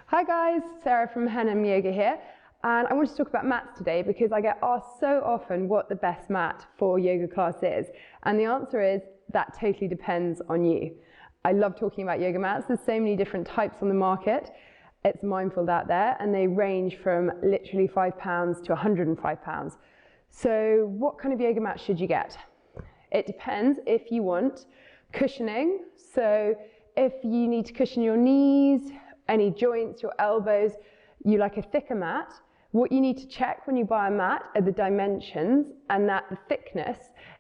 Hi guys, Sarah from Henham Yoga here, and I want to talk about mats today because I get asked so often what the best mat for yoga class is, and the answer is that totally depends on you. I love talking about yoga mats. There's so many different types on the market. It's a minefield out there, and they range from literally £5 to £105. So what kind of yoga mat should you get? It depends if you want cushioning. So if you need to cushion your knees, any joints, your elbows, you like a thicker mat. What you need to check when you buy a mat are the dimensions, and that the thickness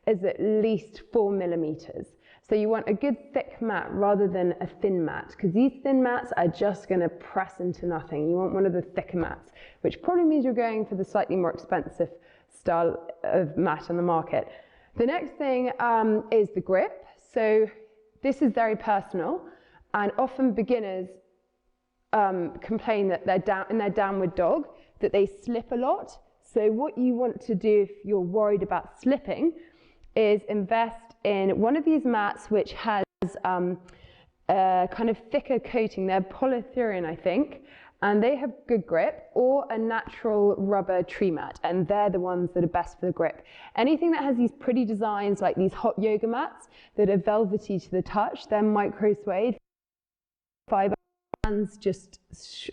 is at least 4 millimeters. So you want a good thick mat rather than a thin mat, because these thin mats are just going to press into nothing. You want one of the thicker mats, which probably means you're going for the slightly more expensive style of mat on the market. The next thing is the grip. So this is very personal, and often beginners complain that they're in their downward dog, that they slip a lot. So what you want to do if you're worried about slipping is invest in one of these mats which has a kind of thicker coating. They're polyurethane, I think, and they have good grip, or a natural rubber tree mat, and they're the ones that are best for the grip. Anything that has these pretty designs like these hot yoga mats that are velvety to the touch, they're micro suede fiber. Hands just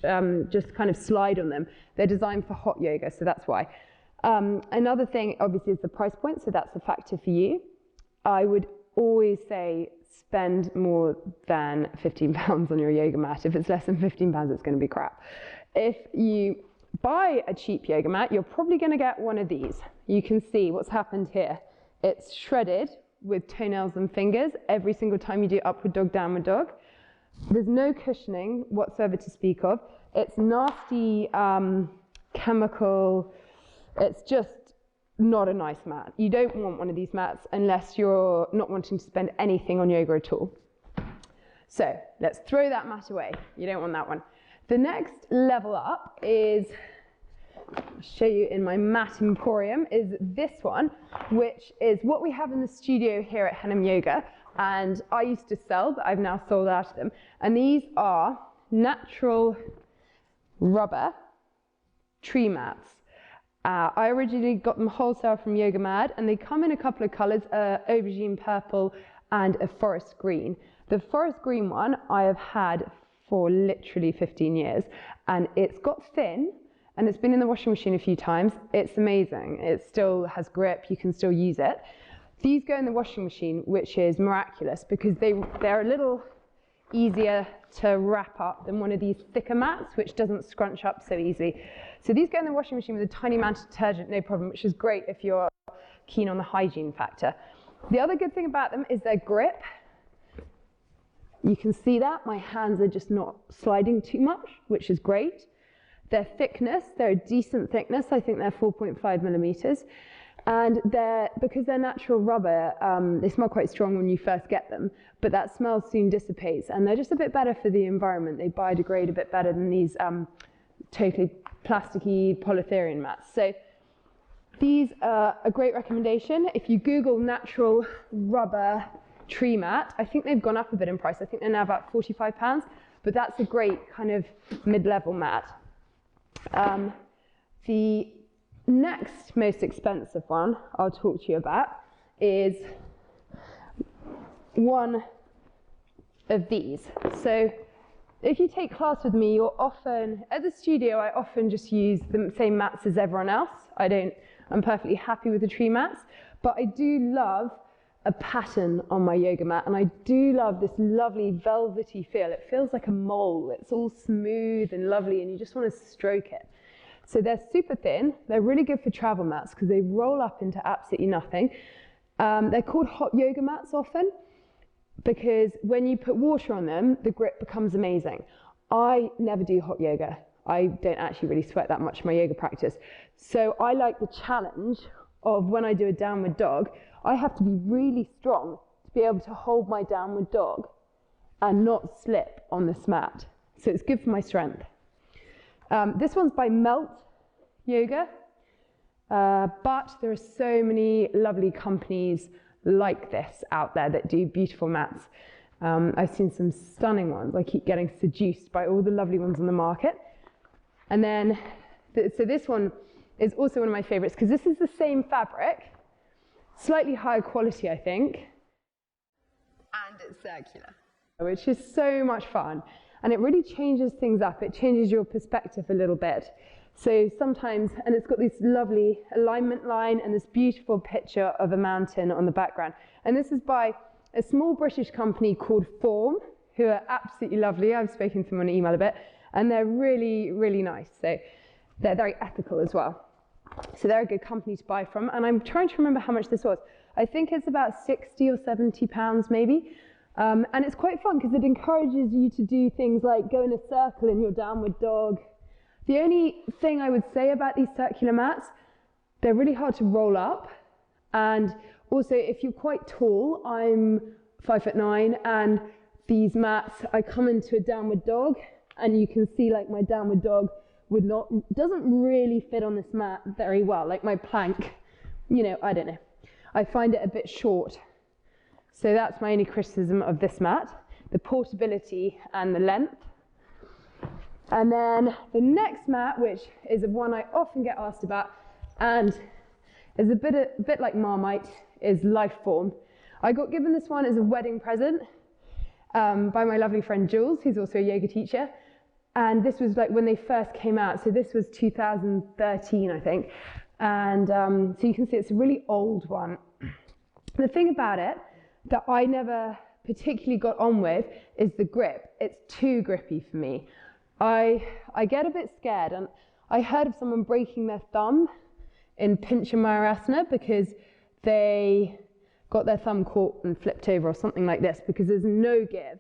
kind of slide on them. They're designed for hot yoga, so that's why. Another thing, obviously, is the price point, so that's a factor for you. I would always say spend more than £15 on your yoga mat. If it's less than £15, it's going to be crap. If you buy a cheap yoga mat, you're probably going to get one of these. You can see what's happened here. It's shredded with toenails and fingers every single time you do upward dog, downward dog. There's no cushioning whatsoever to speak of. It's nasty chemical. It's just not a nice mat. You don't want one of these mats unless you're not wanting to spend anything on yoga at all. So let's throw that mat away. You don't want that one. The next level up is, I'll show you in my mat emporium, is this one, which is what we have in the studio here at Henham Yoga. And I used to sell, but I've now sold out of them. And these are natural rubber tree mats. I originally got them wholesale from Yoga Mad, and they come in a couple of colors, aubergine purple and a forest green. The forest green one I have had for literally 15 years, and it's got thin, and it's been in the washing machine a few times. It's amazing. It still has grip. You can still use it. These go in the washing machine, which is miraculous because they're a little easier to wrap up than one of these thicker mats, which doesn't scrunch up so easily. So these go in the washing machine with a tiny amount of detergent, no problem, which is great if you're keen on the hygiene factor. The other good thing about them is their grip. You can see that my hands are just not sliding too much, which is great. Their thickness, they're a decent thickness. I think they're 4.5 millimeters. And because they're natural rubber, they smell quite strong when you first get them, but that smell soon dissipates, and they're just a bit better for the environment. They biodegrade a bit better than these totally plasticky polyurethane mats. So these are a great recommendation. If you Google natural rubber tree mat, I think they've gone up a bit in price. I think they're now about £45, but that's a great kind of mid-level mat. The next most expensive one I'll talk to you about is one of these. So if you take class with me, you're often, at the studio, I often just use the same mats as everyone else. I'm perfectly happy with the tree mats, but I do love a pattern on my yoga mat, and I do love this lovely velvety feel. It feels like a mole. It's all smooth and lovely, and you just want to stroke it. So they're super thin. They're really good for travel mats because they roll up into absolutely nothing. They're called hot yoga mats often because when you put water on them, the grip becomes amazing. I never do hot yoga. I don't actually really sweat that much in my yoga practice. So I like the challenge of when I do a downward dog, I have to be really strong to be able to hold my downward dog and not slip on this mat. So it's good for my strength. This one's by Melt Yoga, but there are so many lovely companies like this out there that do beautiful mats. I've seen some stunning ones. I keep getting seduced by all the lovely ones on the market. And then, so this one is also one of my favorites because this is the same fabric, slightly higher quality, I think, and it's circular, which is so much fun. And it really changes things up. It changes your perspective a little bit. So sometimes, and it's got this lovely alignment line and this beautiful picture of a mountain on the background. And this is by a small British company called Liforme, who are absolutely lovely. I've spoken to them on email a bit, and they're really, really nice. So they're very ethical as well. So they're a good company to buy from. And I'm trying to remember how much this was. I think it's about 60 or 70 pounds maybe. And it's quite fun because it encourages you to do things like go in a circle in your downward dog. The only thing I would say about these circular mats, they're really hard to roll up. And also, if you're quite tall, I'm 5'9", and these mats, I come into a downward dog, and you can see like my downward dog doesn't really fit on this mat very well. Like my plank, I don't know. I find it a bit short. So that's my only criticism of this mat, the portability and the length. And then the next mat, which is one I often get asked about, and is a bit like Marmite, is Liforme. I got given this one as a wedding present by my lovely friend Jules, who's also a yoga teacher. And this was like when they first came out. So this was 2013, I think. And so you can see it's a really old one. The thing about it that I never particularly got on with is the grip. It's too grippy for me. I get a bit scared, and I heard of someone breaking their thumb in Pincha Mayurasana because they got their thumb caught and flipped over or something like this because there's no give.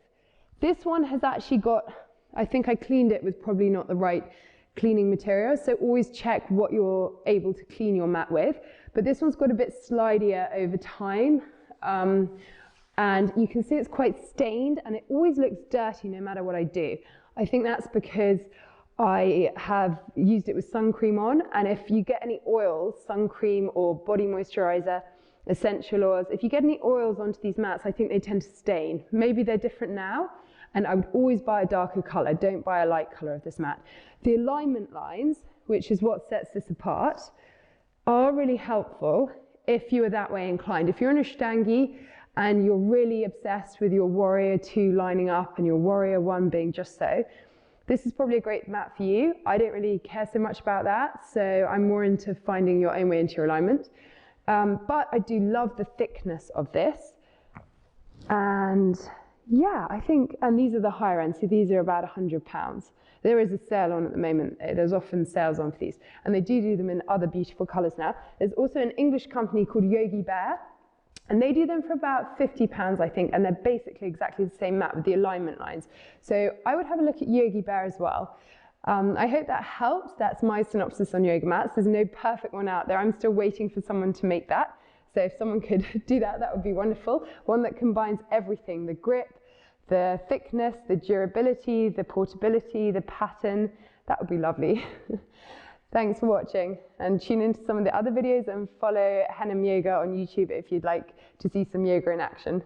This one has actually got, I think I cleaned it with probably not the right cleaning material, so always check what you're able to clean your mat with. But this one's got a bit slidier over time, and you can see it's quite stained, and it always looks dirty no matter what I do. I think that's because I have used it with sun cream on, and if you get any oils, sun cream or body moisturizer, essential oils, if you get any oils onto these mats, I think they tend to stain. Maybe they're different now, and I would always buy a darker color. Don't buy a light color of this mat. The alignment lines, which is what sets this apart, are really helpful if you are that way inclined. If you're in Ashtangi and you're really obsessed with your warrior 2 lining up and your warrior 1 being just so, this is probably a great mat for you. I don't really care so much about that, so I'm more into finding your own way into your alignment. But I do love the thickness of this. And yeah, I think, and these are the higher end, so these are about £100. There is a sale on at the moment. There's often sales on for these, and they do them in other beautiful colors now. There's also an English company called Yogi Bare, and they do them for about £50, I think, and they're basically exactly the same mat with the alignment lines. So I would have a look at Yogi Bare as well. I hope that helps. That's my synopsis on yoga mats. There's no perfect one out there. I'm still waiting for someone to make that. So if someone could do that, that would be wonderful. One that combines everything, the grip, the thickness, the durability, the portability, the pattern. That would be lovely. Thanks for watching, and tune into some of the other videos and follow Henham Yoga on YouTube if you'd like to see some yoga in action.